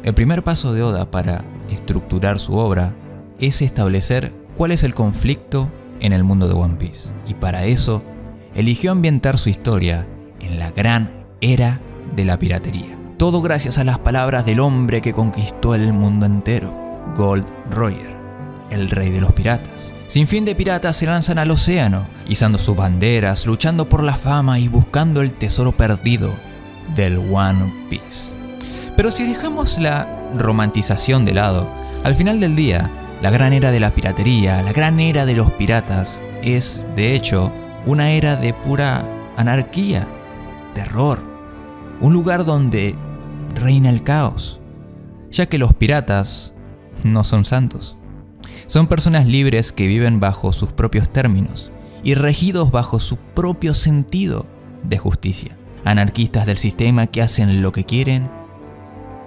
El primer paso de Oda para estructurar su obra es establecer cuál es el conflicto en el mundo de One Piece. Y para eso, eligió ambientar su historia en la gran era de la piratería. Todo gracias a las palabras del hombre que conquistó el mundo entero, Gold Roger, el rey de los piratas. Sin fin de piratas se lanzan al océano, izando sus banderas, luchando por la fama y buscando el tesoro perdido del One Piece. Pero si dejamos la romantización de lado, al final del día, la gran era de la piratería, la gran era de los piratas, es, de hecho, una era de pura anarquía, terror, un lugar donde reina el caos, ya que los piratas no son santos. Son personas libres que viven bajo sus propios términos y regidos bajo su propio sentido de justicia. Anarquistas del sistema que hacen lo que quieren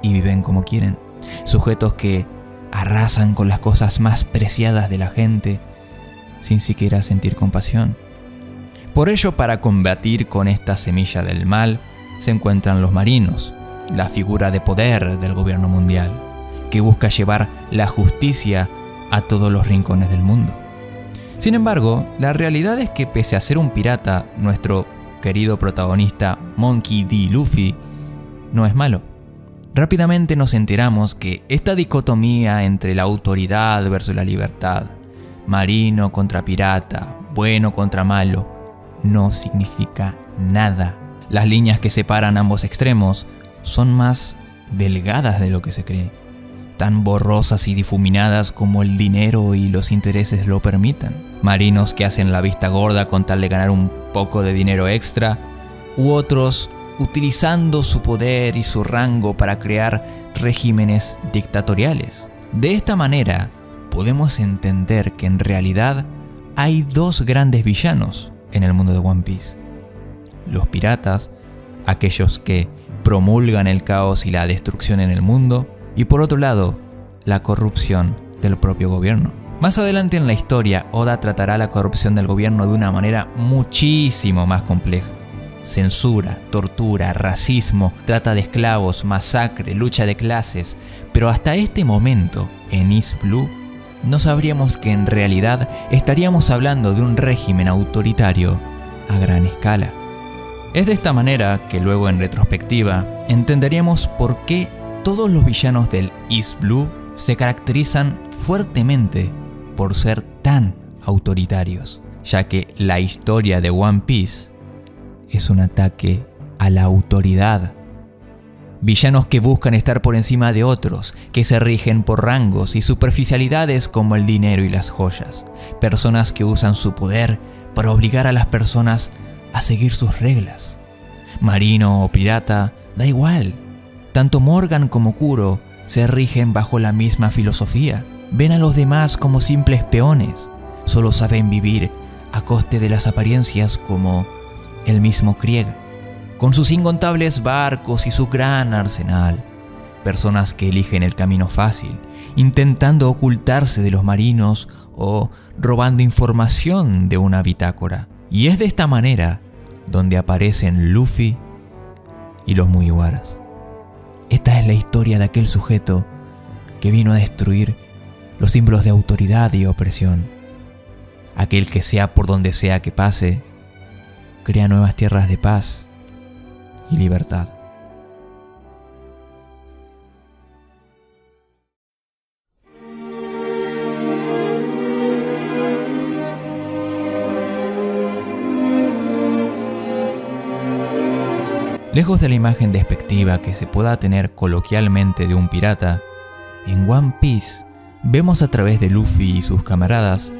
y viven como quieren. Sujetos que arrasan con las cosas más preciadas de la gente sin siquiera sentir compasión. Por ello, para combatir con esta semilla del mal, se encuentran los marinos, la figura de poder del gobierno mundial, que busca llevar la justicia a todos los rincones del mundo. Sin embargo, la realidad es que pese a ser un pirata, nuestro querido protagonista Monkey D. Luffy no es malo. Rápidamente nos enteramos que esta dicotomía entre la autoridad versus la libertad, marino contra pirata, bueno contra malo, no significa nada. Las líneas que separan ambos extremos son más delgadas de lo que se cree, tan borrosas y difuminadas como el dinero y los intereses lo permitan. Marinos que hacen la vista gorda con tal de ganar un poco de dinero extra, u otros utilizando su poder y su rango para crear regímenes dictatoriales. De esta manera, podemos entender que en realidad hay dos grandes villanos en el mundo de One Piece. Los piratas, aquellos que promulgan el caos y la destrucción en el mundo, y por otro lado, la corrupción del propio gobierno. Más adelante en la historia, Oda tratará la corrupción del gobierno de una manera muchísimo más compleja. Censura, tortura, racismo, trata de esclavos, masacre, lucha de clases, pero hasta este momento, en East Blue, no sabríamos que en realidad estaríamos hablando de un régimen autoritario a gran escala. Es de esta manera que luego en retrospectiva entenderíamos por qué todos los villanos del East Blue se caracterizan fuertemente por ser tan autoritarios, ya que la historia de One Piece es un ataque a la autoridad. Villanos que buscan estar por encima de otros, que se rigen por rangos y superficialidades como el dinero y las joyas. Personas que usan su poder para obligar a las personas a seguir sus reglas. Marino o pirata, da igual. Tanto Morgan como Kuro se rigen bajo la misma filosofía. Ven a los demás como simples peones. Solo saben vivir a coste de las apariencias como el mismo Krieg, con sus incontables barcos y su gran arsenal. Personas que eligen el camino fácil, intentando ocultarse de los marinos o robando información de una bitácora. Y es de esta manera donde aparecen Luffy y los Mugiwaras. Esta es la historia de aquel sujeto que vino a destruir los símbolos de autoridad y opresión. Aquel que sea por donde sea que pase, crea nuevas tierras de paz y libertad. Lejos de la imagen despectiva que se pueda tener coloquialmente de un pirata, en One Piece vemos a través de Luffy y sus camaradas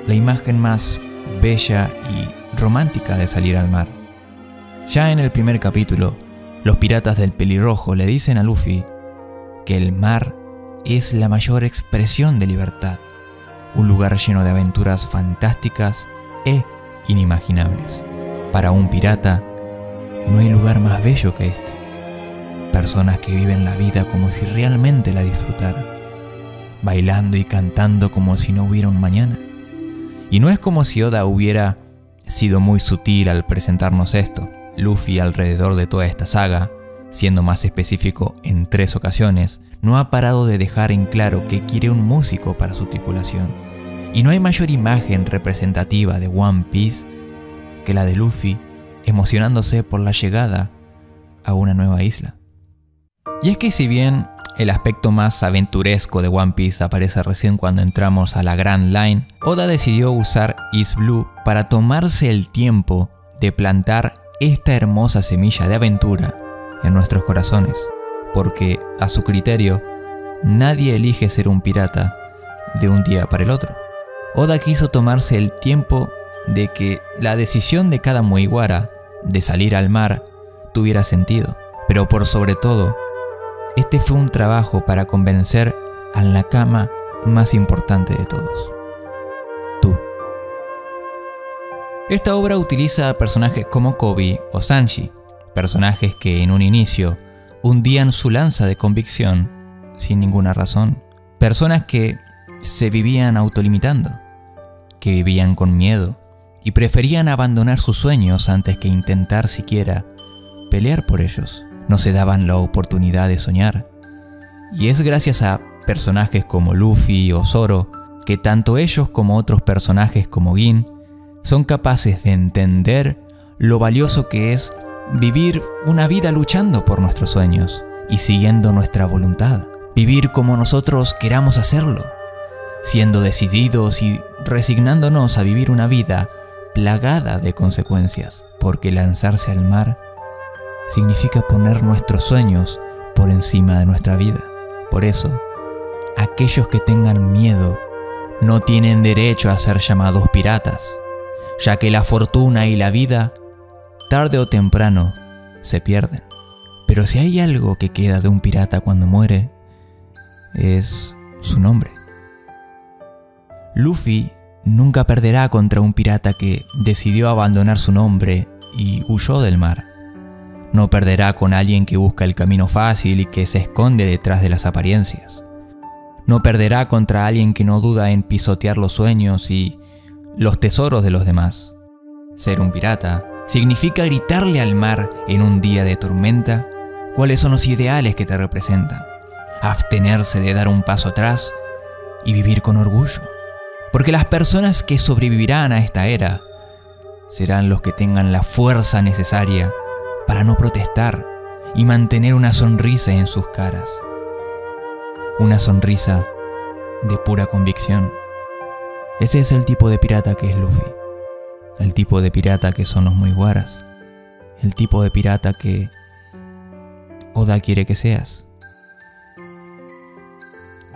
la imagen más bella y romántica de salir al mar. Ya en el primer capítulo, los piratas del pelirrojo le dicen a Luffy que el mar es la mayor expresión de libertad, un lugar lleno de aventuras fantásticas e inimaginables. Para un pirata, no hay lugar más bello que este. Personas que viven la vida como si realmente la disfrutaran, bailando y cantando como si no hubiera un mañana. Y no es como si Oda hubiera sido muy sutil al presentarnos esto. Luffy, alrededor de toda esta saga, siendo más específico en 3 ocasiones, no ha parado de dejar en claro que quiere un músico para su tripulación. Y no hay mayor imagen representativa de One Piece que la de Luffy emocionándose por la llegada a una nueva isla. Y es que si bien el aspecto más aventuresco de One Piece aparece recién cuando entramos a la Grand Line, Oda decidió usar East Blue para tomarse el tiempo de plantar esta hermosa semilla de aventura en nuestros corazones, porque a su criterio nadie elige ser un pirata de un día para el otro. Oda quiso tomarse el tiempo de que la decisión de cada Mugiwara de salir al mar tuviera sentido, pero por sobre todo, este fue un trabajo para convencer al Nakama más importante de todos: tú. Esta obra utiliza a personajes como Koby o Sanji, personajes que en un inicio hundían su lanza de convicción sin ninguna razón, personas que se vivían autolimitando, que vivían con miedo y preferían abandonar sus sueños antes que intentar siquiera pelear por ellos. No se daban la oportunidad de soñar. Y es gracias a personajes como Luffy o Zoro que tanto ellos como otros personajes como Gin son capaces de entender lo valioso que es vivir una vida luchando por nuestros sueños y siguiendo nuestra voluntad. Vivir como nosotros queramos hacerlo, siendo decididos y resignándonos a vivir una vida plagada de consecuencias, porque lanzarse al mar significa poner nuestros sueños por encima de nuestra vida. Por eso, aquellos que tengan miedo no tienen derecho a ser llamados piratas, ya que la fortuna y la vida, tarde o temprano, se pierden. Pero si hay algo que queda de un pirata cuando muere, es su nombre. Luffy nunca perderá contra un pirata que decidió abandonar su nombre y huyó del mar. No perderá con alguien que busca el camino fácil y que se esconde detrás de las apariencias. No perderá contra alguien que no duda en pisotear los sueños y los tesoros de los demás. Ser un pirata significa gritarle al mar en un día de tormenta cuáles son los ideales que te representan, abstenerse de dar un paso atrás y vivir con orgullo. Porque las personas que sobrevivirán a esta era serán los que tengan la fuerza necesaria para no protestar y mantener una sonrisa en sus caras. Una sonrisa de pura convicción. Ese es el tipo de pirata que es Luffy. El tipo de pirata que son los Mugiwaras. El tipo de pirata que Oda quiere que seas.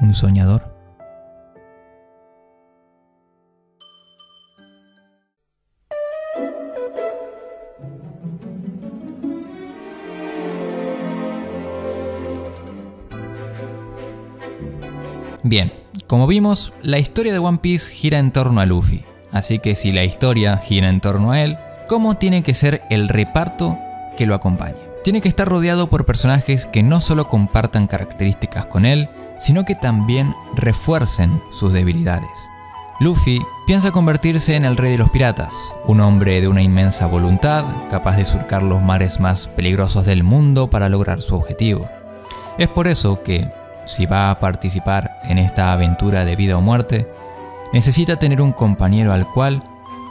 Un soñador. Bien, como vimos, la historia de One Piece gira en torno a Luffy, así que si la historia gira en torno a él, ¿cómo tiene que ser el reparto que lo acompañe? Tiene que estar rodeado por personajes que no solo compartan características con él, sino que también refuercen sus debilidades. Luffy piensa convertirse en el rey de los piratas, un hombre de una inmensa voluntad, capaz de surcar los mares más peligrosos del mundo para lograr su objetivo. Es por eso que, si va a participar en esta aventura de vida o muerte, necesita tener un compañero al cual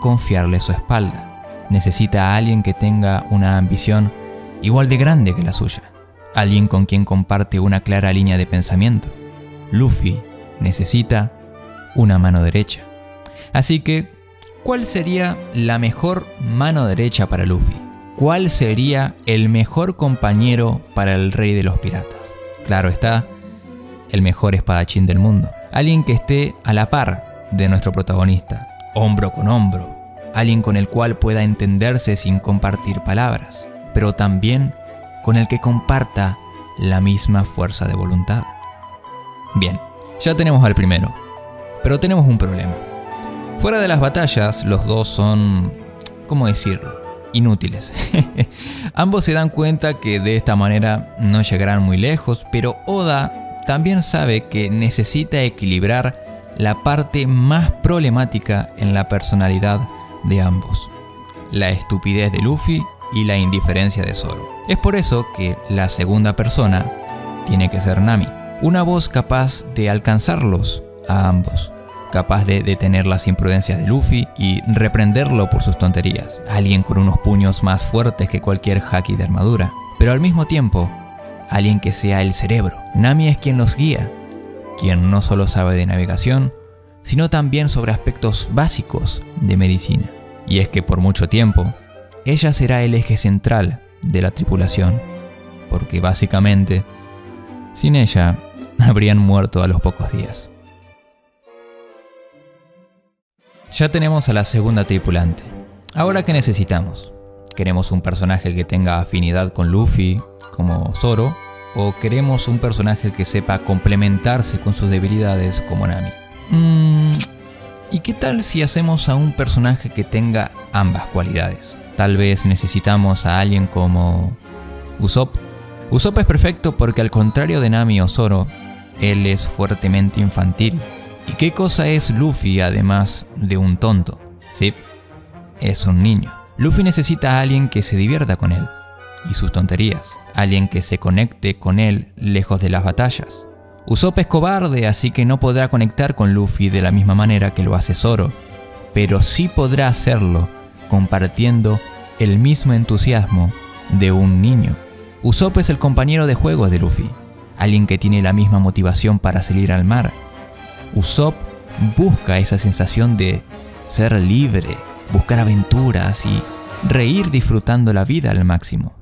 confiarle su espalda. Necesita a alguien que tenga una ambición igual de grande que la suya. Alguien con quien comparte una clara línea de pensamiento. Luffy necesita una mano derecha. Así que, ¿cuál sería la mejor mano derecha para Luffy? ¿Cuál sería el mejor compañero para el rey de los piratas? Claro está, el mejor espadachín del mundo. Alguien que esté a la par de nuestro protagonista, hombro con hombro. Alguien con el cual pueda entenderse sin compartir palabras, pero también con el que comparta la misma fuerza de voluntad. Bien, ya tenemos al primero, pero tenemos un problema. Fuera de las batallas, los dos son, ¿cómo decirlo?, inútiles. Ambos se dan cuenta que de esta manera no llegarán muy lejos, pero Oda también sabe que necesita equilibrar la parte más problemática en la personalidad de ambos: la estupidez de Luffy y la indiferencia de Zoro. Es por eso que la segunda persona tiene que ser Nami, una voz capaz de alcanzarlos a ambos, capaz de detener las imprudencias de Luffy y reprenderlo por sus tonterías, alguien con unos puños más fuertes que cualquier haki de armadura, pero al mismo tiempo, alguien que sea el cerebro. Nami es quien los guía, quien no solo sabe de navegación, sino también sobre aspectos básicos de medicina. Y es que por mucho tiempo, ella será el eje central de la tripulación, porque básicamente, sin ella, habrían muerto a los pocos días. Ya tenemos a la segunda tripulante. Ahora, ¿qué necesitamos? ¿Queremos un personaje que tenga afinidad con Luffy, como Zoro? ¿O queremos un personaje que sepa complementarse con sus debilidades, como Nami? ¿Y qué tal si hacemos a un personaje que tenga ambas cualidades? Tal vez necesitamos a alguien como Usopp. Usopp es perfecto porque, al contrario de Nami o Zoro, él es fuertemente infantil. ¿Y qué cosa es Luffy además de un tonto? Sí, es un niño. Luffy necesita a alguien que se divierta con él y sus tonterías, alguien que se conecte con él lejos de las batallas. Usopp es cobarde, así que no podrá conectar con Luffy de la misma manera que lo hace Zoro, pero sí podrá hacerlo compartiendo el mismo entusiasmo de un niño. Usopp es el compañero de juegos de Luffy, alguien que tiene la misma motivación para salir al mar. Usopp busca esa sensación de ser libre, buscar aventuras y reír disfrutando la vida al máximo.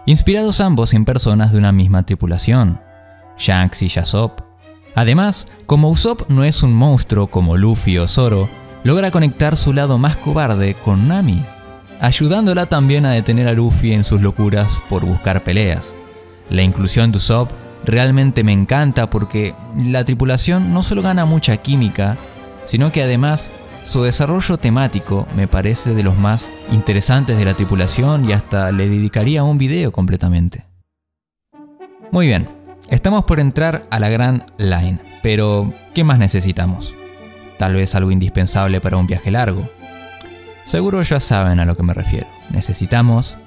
Inspirados ambos en personas de una misma tripulación, Shanks y Yasopp. Además, como Usopp no es un monstruo como Luffy o Zoro, logra conectar su lado más cobarde con Nami, ayudándola también a detener a Luffy en sus locuras por buscar peleas. La inclusión de Usopp realmente me encanta porque la tripulación no solo gana mucha química, sino que además su desarrollo temático me parece de los más interesantes de la tripulación y hasta le dedicaría un video completamente. Muy bien, estamos por entrar a la Grand Line, pero ¿qué más necesitamos? Tal vez algo indispensable para un viaje largo. Seguro ya saben a lo que me refiero. Necesitamos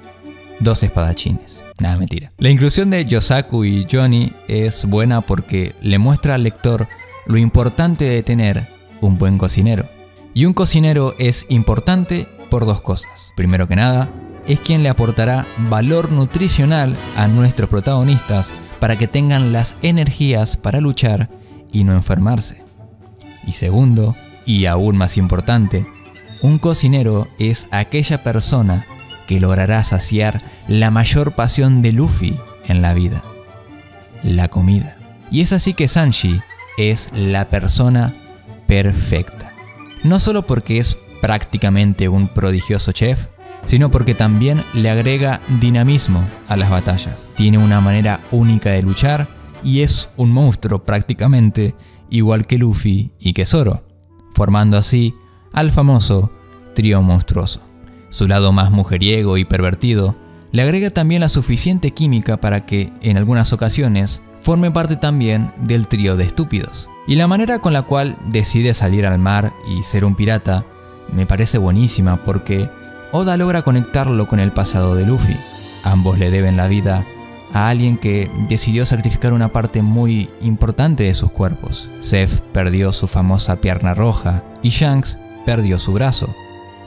2 espadachines. Nada, mentira. La inclusión de Yosaku y Johnny es buena porque le muestra al lector lo importante de tener un buen cocinero. Y un cocinero es importante por 2 cosas. Primero que nada, es quien le aportará valor nutricional a nuestros protagonistas para que tengan las energías para luchar y no enfermarse. Y segundo, y aún más importante, un cocinero es aquella persona que logrará saciar la mayor pasión de Luffy en la vida, la comida. Y es así que Sanji es la persona perfecta. No solo porque es prácticamente un prodigioso chef, sino porque también le agrega dinamismo a las batallas. Tiene una manera única de luchar y es un monstruo prácticamente igual que Luffy y que Zoro, formando así al famoso trío monstruoso. Su lado más mujeriego y pervertido le agrega también la suficiente química para que, en algunas ocasiones, forme parte también del trío de estúpidos. Y la manera con la cual decide salir al mar y ser un pirata me parece buenísima porque Oda logra conectarlo con el pasado de Luffy. Ambos le deben la vida a alguien que decidió sacrificar una parte muy importante de sus cuerpos. Zeph perdió su famosa pierna roja y Shanks perdió su brazo,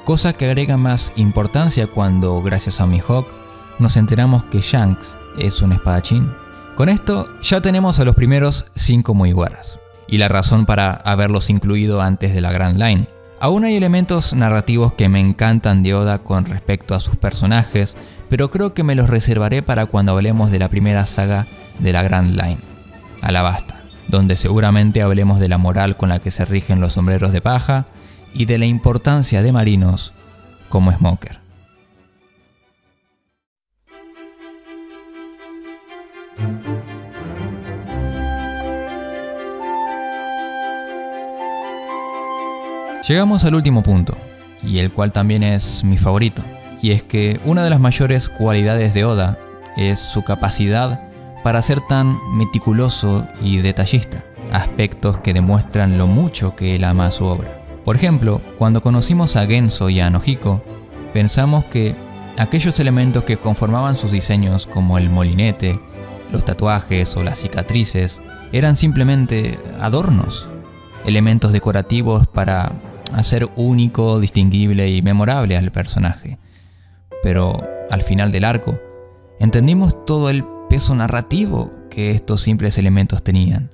cosa que agrega más importancia cuando, gracias a Mihawk, nos enteramos que Shanks es un espadachín. Con esto ya tenemos a los primeros 5 Mugiwaras, y la razón para haberlos incluido antes de la Grand Line. Aún hay elementos narrativos que me encantan de Oda con respecto a sus personajes, pero creo que me los reservaré para cuando hablemos de la primera saga de la Grand Line, Alabasta, donde seguramente hablemos de la moral con la que se rigen los sombreros de paja y de la importancia de marinos como Smoker. Llegamos al último punto, y el cual también es mi favorito, y es que una de las mayores cualidades de Oda es su capacidad para ser tan meticuloso y detallista, aspectos que demuestran lo mucho que él ama a su obra. Por ejemplo, cuando conocimos a Genzo y a Nohiko, pensamos que aquellos elementos que conformaban sus diseños como el molinete, los tatuajes o las cicatrices eran simplemente adornos, elementos decorativos para hacer único, distinguible y memorable al personaje. Pero al final del arco, entendimos todo el peso narrativo que estos simples elementos tenían.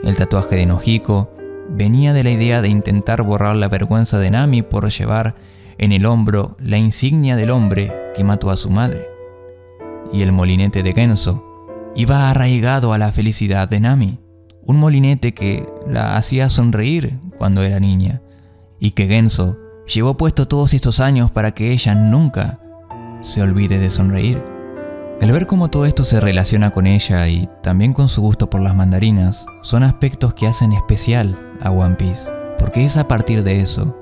El tatuaje de Nohiko venía de la idea de intentar borrar la vergüenza de Nami por llevar en el hombro la insignia del hombre que mató a su madre. Y el molinete de Genzo iba arraigado a la felicidad de Nami, un molinete que la hacía sonreír cuando era niña, y que Genzo llevó puesto todos estos años para que ella nunca se olvide de sonreír. El ver cómo todo esto se relaciona con ella y también con su gusto por las mandarinas son aspectos que hacen especial a One Piece, porque es a partir de eso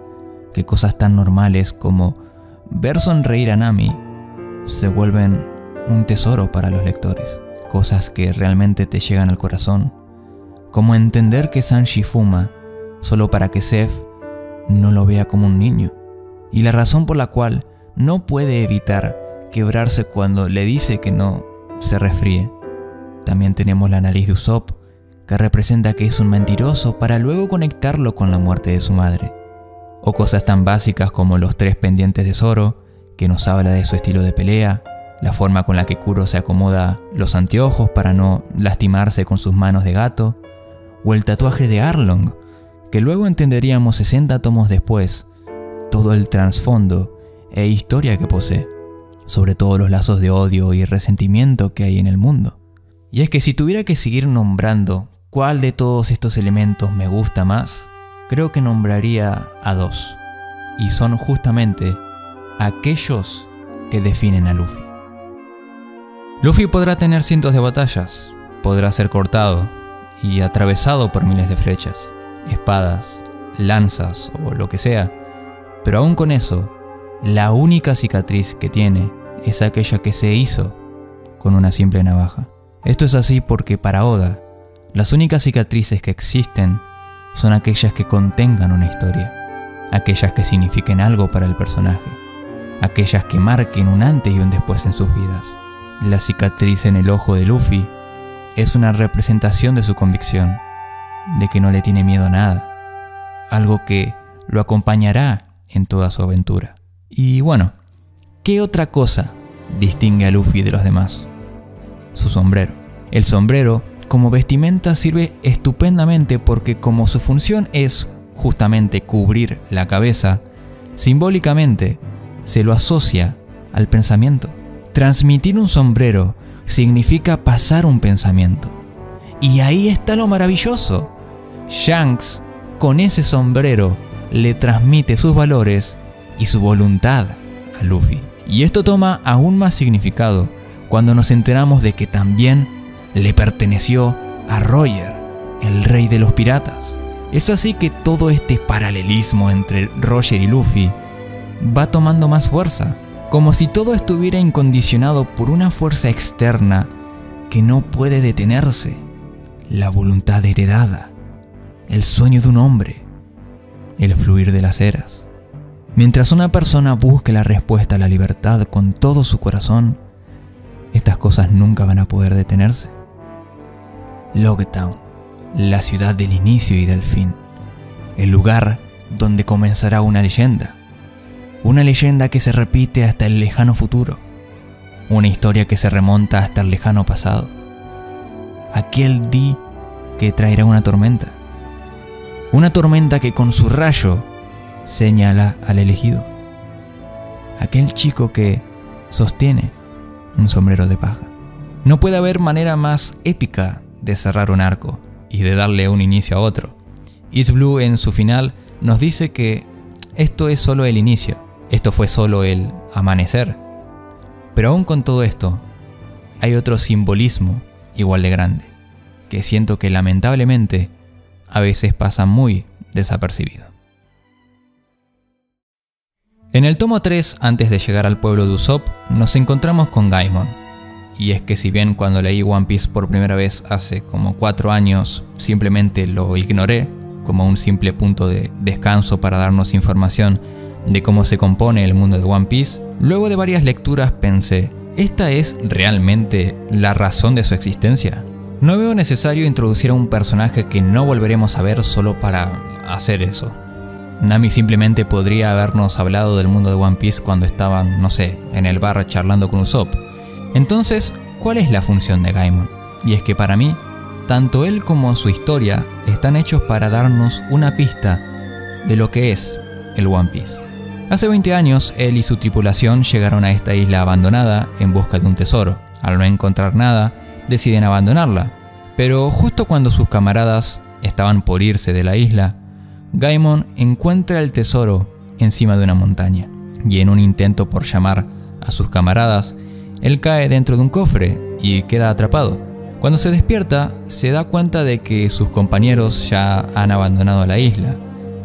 que cosas tan normales como ver sonreír a Nami se vuelven un tesoro para los lectores. Cosas que realmente te llegan al corazón, como entender que Sanji fuma solo para que Zeff no lo vea como un niño, y la razón por la cual no puede evitar quebrarse cuando le dice que no se resfríe. También tenemos la nariz de Usopp, que representa que es un mentiroso para luego conectarlo con la muerte de su madre. O cosas tan básicas como los 3 pendientes de Zoro, que nos habla de su estilo de pelea, la forma con la que Kuro se acomoda los anteojos para no lastimarse con sus manos de gato, o el tatuaje de Arlong, que luego entenderíamos 60 tomos después, todo el trasfondo e historia que posee, sobre todos los lazos de odio y resentimiento que hay en el mundo. Y es que si tuviera que seguir nombrando cuál de todos estos elementos me gusta más, creo que nombraría a 2, y son justamente aquellos que definen a Luffy. Luffy podrá tener cientos de batallas, podrá ser cortado y atravesado por miles de flechas, espadas, lanzas o lo que sea, pero aún con eso, la única cicatriz que tiene es aquella que se hizo con una simple navaja. Esto es así porque para Oda, las únicas cicatrices que existen son aquellas que contengan una historia, aquellas que signifiquen algo para el personaje, aquellas que marquen un antes y un después en sus vidas. La cicatriz en el ojo de Luffy es una representación de su convicción, de que no le tiene miedo a nada, algo que lo acompañará en toda su aventura. Y bueno, ¿qué otra cosa distingue a Luffy de los demás? Su sombrero. El sombrero como vestimenta sirve estupendamente porque como su función es justamente cubrir la cabeza, simbólicamente se lo asocia al pensamiento. Transmitir un sombrero significa pasar un pensamiento. Y ahí está lo maravilloso. Shanks, con ese sombrero, le transmite sus valores y su voluntad a Luffy. Y esto toma aún más significado cuando nos enteramos de que también le perteneció a Roger, el rey de los piratas. Es así que todo este paralelismo entre Roger y Luffy va tomando más fuerza, como si todo estuviera incondicionado por una fuerza externa que no puede detenerse, la voluntad heredada, el sueño de un hombre, el fluir de las eras. Mientras una persona busque la respuesta a la libertad con todo su corazón, estas cosas nunca van a poder detenerse. Logtown, la ciudad del inicio y del fin, el lugar donde comenzará una leyenda que se repite hasta el lejano futuro, una historia que se remonta hasta el lejano pasado, aquel día que traerá una tormenta que con su rayo señala al elegido, aquel chico que sostiene un sombrero de paja. No puede haber manera más épica de cerrar un arco y de darle un inicio a otro. East Blue en su final nos dice que esto es solo el inicio, esto fue solo el amanecer. Pero aún con todo esto, hay otro simbolismo igual de grande, que siento que lamentablemente a veces pasa muy desapercibido. En el tomo 3, antes de llegar al pueblo de Usopp, nos encontramos con Gaimon. Y es que si bien cuando leí One Piece por primera vez hace como 4 años, simplemente lo ignoré como un simple punto de descanso para darnos información de cómo se compone el mundo de One Piece, luego de varias lecturas pensé, ¿esta es realmente la razón de su existencia? No veo necesario introducir a un personaje que no volveremos a ver solo para hacer eso. Nami simplemente podría habernos hablado del mundo de One Piece cuando estaban, no sé, en el bar charlando con Usopp. Entonces, ¿cuál es la función de Gaimon? Y es que para mí, tanto él como su historia están hechos para darnos una pista de lo que es el One Piece. Hace 20 años, él y su tripulación llegaron a esta isla abandonada en busca de un tesoro. Al no encontrar nada, deciden abandonarla. Pero justo cuando sus camaradas estaban por irse de la isla, Gaimon encuentra el tesoro encima de una montaña. Y en un intento por llamar a sus camaradas, él cae dentro de un cofre y queda atrapado. Cuando se despierta, se da cuenta de que sus compañeros ya han abandonado la isla.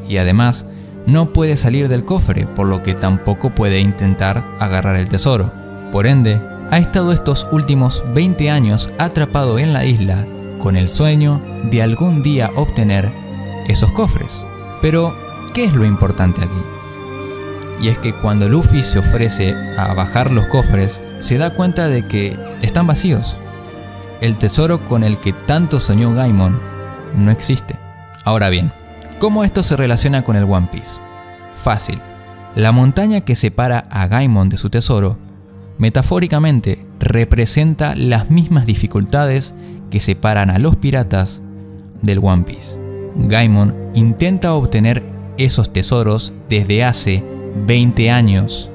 Y además, no puede salir del cofre, por lo que tampoco puede intentar agarrar el tesoro. Por ende, ha estado estos últimos 20 años atrapado en la isla con el sueño de algún día obtener esos cofres. Pero, ¿qué es lo importante aquí? Y es que cuando Luffy se ofrece a bajar los cofres, se da cuenta de que están vacíos. El tesoro con el que tanto soñó Gaimon no existe. Ahora bien, ¿cómo esto se relaciona con el One Piece? Fácil. La montaña que separa a Gaimon de su tesoro, metafóricamente, representa las mismas dificultades que separan a los piratas del One Piece. Gaimon intenta obtener esos tesoros desde hace 20 años,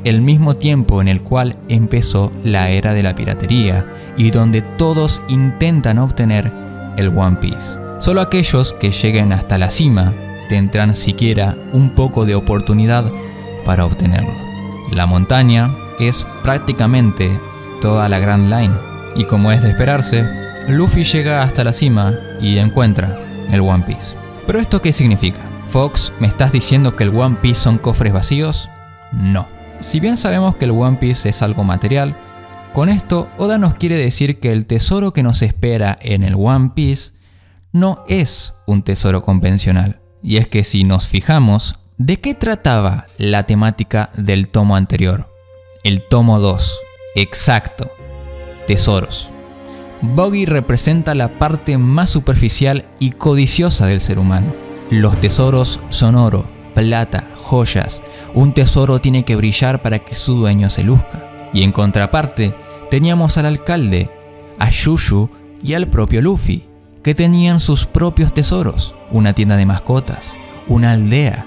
el mismo tiempo en el cual empezó la era de la piratería y donde todos intentan obtener el One Piece. Solo aquellos que lleguen hasta la cima tendrán siquiera un poco de oportunidad para obtenerlo. La montaña es prácticamente toda la Grand Line y como es de esperarse, Luffy llega hasta la cima y encuentra el One Piece. ¿Pero esto qué significa? Fox, ¿me estás diciendo que el One Piece son cofres vacíos? No. Si bien sabemos que el One Piece es algo material, con esto Oda nos quiere decir que el tesoro que nos espera en el One Piece no es un tesoro convencional. Y es que si nos fijamos, ¿de qué trataba la temática del tomo anterior? El tomo 2. Exacto. Tesoros. Buggy representa la parte más superficial y codiciosa del ser humano. Los tesoros son oro, plata, joyas. Un tesoro tiene que brillar para que su dueño se luzca. Y en contraparte, teníamos al alcalde, a Shushu y al propio Luffy, que tenían sus propios tesoros. Una tienda de mascotas, una aldea,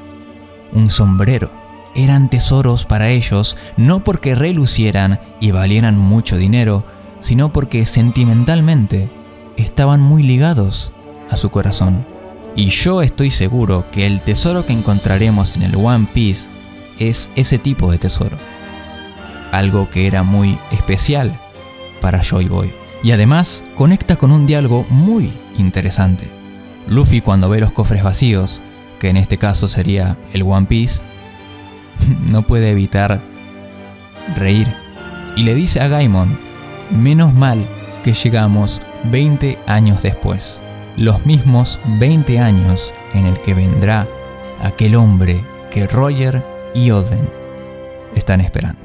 un sombrero. Eran tesoros para ellos no porque relucieran y valieran mucho dinero, sino porque sentimentalmente estaban muy ligados a su corazón. Y yo estoy seguro que el tesoro que encontraremos en el One Piece es ese tipo de tesoro. Algo que era muy especial para Joy Boy. Y además conecta con un diálogo muy interesante. Luffy, cuando ve los cofres vacíos, que en este caso sería el One Piece, no puede evitar reír y le dice a Gaimon: menos mal que llegamos 20 años después, los mismos 20 años en el que vendrá aquel hombre que Roger y Oden están esperando.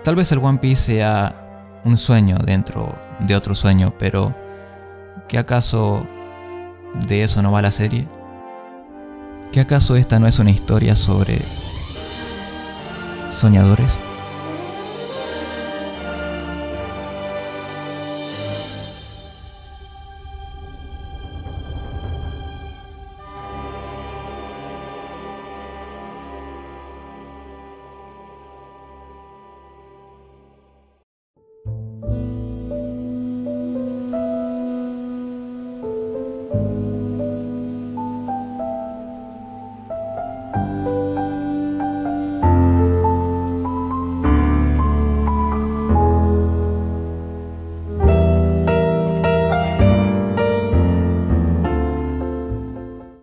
Tal vez el One Piece sea un sueño dentro de otro sueño, pero ¿qué acaso de eso no va la serie? ¿Qué acaso esta no es una historia sobre soñadores?